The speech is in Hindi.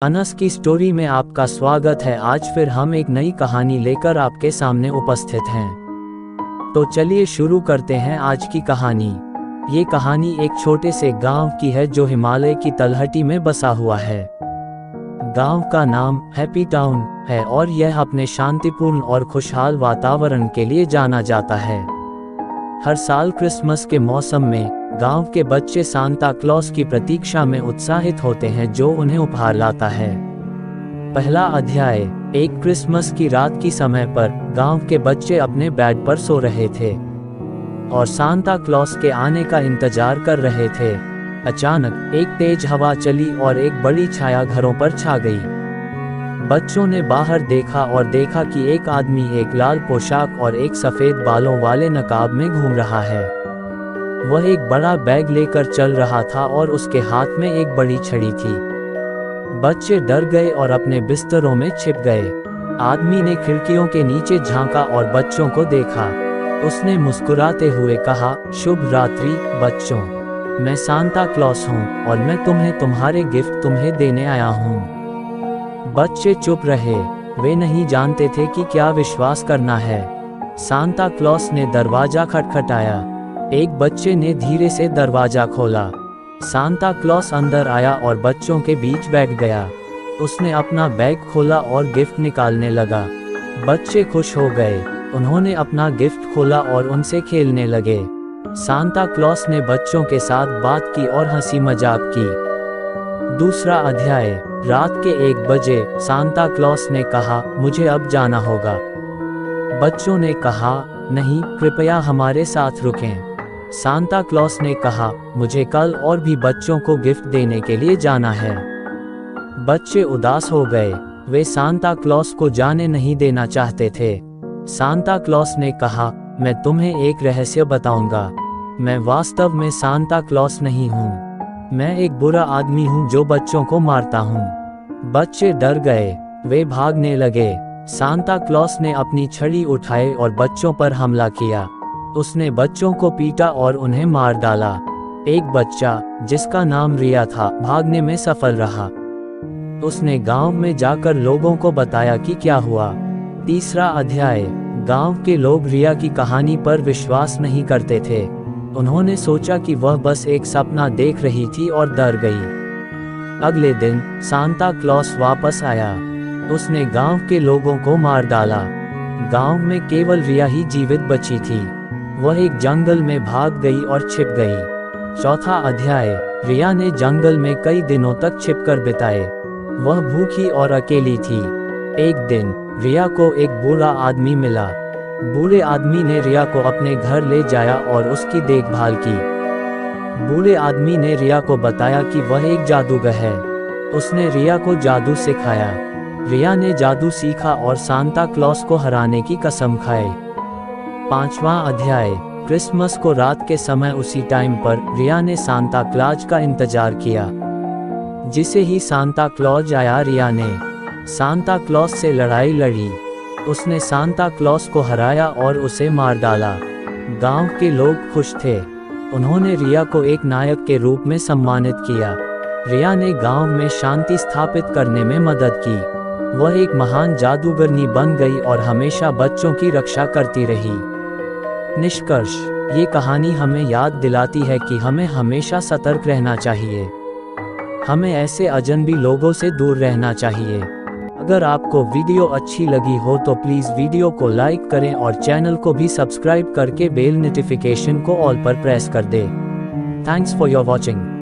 अनस की स्टोरी में आपका स्वागत है। आज फिर हम एक नई कहानी लेकर आपके सामने उपस्थित हैं। तो चलिए शुरू करते हैं आज की कहानी। ये कहानी एक छोटे से गांव की है जो हिमालय की तलहटी में बसा हुआ है। गांव का नाम हैप्पी टाउन है और यह अपने शांतिपूर्ण और खुशहाल वातावरण के लिए जाना जाता है। हर साल क्रिसमस के मौसम में गांव के बच्चे सांता क्लॉस की प्रतीक्षा में उत्साहित होते हैं जो उन्हें उपहार लाता है। पहला अध्याय। एक क्रिसमस की रात की समय पर गांव के बच्चे अपने बेड पर सो रहे थे और सांता क्लॉस के आने का इंतजार कर रहे थे। अचानक एक तेज हवा चली और एक बड़ी छाया घरों पर छा गई। बच्चों ने बाहर देखा और देखा कि एक आदमी एक लाल पोशाक और एक सफेद बालों वाले नकाब में घूम रहा है। वह एक बड़ा बैग लेकर चल रहा था और उसके हाथ में एक बड़ी छड़ी थी। बच्चे डर गए और अपने बिस्तरों में छिप गए। आदमी ने खिड़कियों के नीचे झांका और बच्चों को देखा। उसने मुस्कुराते हुए कहा, शुभ रात्रि बच्चों, मैं सांता क्लॉस हूँ और मैं तुम्हें तुम्हारे गिफ्ट तुम्हें देने आया हूँ। बच्चे चुप रहे। वे नहीं जानते थे कि क्या विश्वास करना है। सांता क्लॉस ने दरवाजा खटखटाया। एक बच्चे ने धीरे से दरवाजा खोला। सांता क्लॉस अंदर आया और बच्चों के बीच बैठ गया। उसने अपना बैग खोला और गिफ्ट निकालने लगा। बच्चे खुश हो गए। उन्होंने अपना गिफ्ट खोला और उनसे खेलने लगे। सांता क्लॉस ने बच्चों के साथ बात की और हंसी मजाक की। दूसरा अध्याय। रात के 1 बजे सांता क्लॉस ने कहा, मुझे अब जाना होगा। बच्चों ने कहा, नहीं, कृपया हमारे साथ रुकें। सांता क्लॉस ने कहा, मुझे कल और भी बच्चों को गिफ्ट देने के लिए जाना है। बच्चे उदास हो गए। वे सांता क्लॉस को जाने नहीं देना चाहते थे। सांता क्लॉस ने कहा, मैं तुम्हें एक रहस्य बताऊंगा। मैं वास्तव में सांता क्लॉस नहीं हूँ। मैं एक बुरा आदमी हूँ जो बच्चों को मारता हूँ। बच्चे डर गए। वे भागने लगे। सांता क्लॉस ने अपनी छड़ी उठाई और बच्चों पर हमला किया। उसने बच्चों को पीटा और उन्हें मार डाला। एक बच्चा, जिसका नाम रिया था, भागने में सफल रहा। उसने गांव में जाकर लोगों को बताया कि क्या हुआ। तीसरा अध्याय। गांव के लोग रिया की कहानी पर विश्वास नहीं करते थे। उन्होंने सोचा कि वह बस एक सपना देख रही थी और डर गई। अगले दिन सांता क्लॉस वापस आया। उसने गांव के लोगों को मार डाला। गांव में केवल रिया ही जीवित बची थी। वह एक जंगल में भाग गई और छिप गई। चौथा अध्याय। रिया ने जंगल में कई दिनों तक छिपकर बिताए। वह भूखी और अकेली थी। एक दिन रिया को एक बूढ़ा आदमी मिला। बूढ़े आदमी ने रिया को अपने घर ले जाया और उसकी देखभाल की। बूढ़े आदमी ने रिया को बताया कि वह एक जादूगर है। उसने रिया को जादू सिखाया। रिया ने जादू सीखा और सांता क्लॉस को हराने की कसम खाई। पांचवां अध्याय। क्रिसमस को रात के समय उसी टाइम पर रिया ने सांता क्लॉज का इंतजार किया। जिसे ही सांता क्लॉज आया, रिया ने सांता क्लॉस से लड़ाई लड़ी। उसने सांता क्लॉस को हराया और उसे मार डाला। गांव के लोग खुश थे। उन्होंने रिया को एक नायक के रूप में सम्मानित किया। रिया ने गांव में शांति स्थापित करने में मदद की। वह एक महान जादूगरनी बन गई और हमेशा बच्चों की रक्षा करती रही। निष्कर्ष। ये कहानी हमें याद दिलाती है कि हमें हमेशा सतर्क रहना चाहिए। हमें ऐसे अजनबी लोगों से दूर रहना चाहिए। अगर आपको वीडियो अच्छी लगी हो तो प्लीज़ वीडियो को लाइक करें और चैनल को भी सब्सक्राइब करके बेल नोटिफिकेशन को ऑल पर प्रेस कर दें। Thanks for your watching.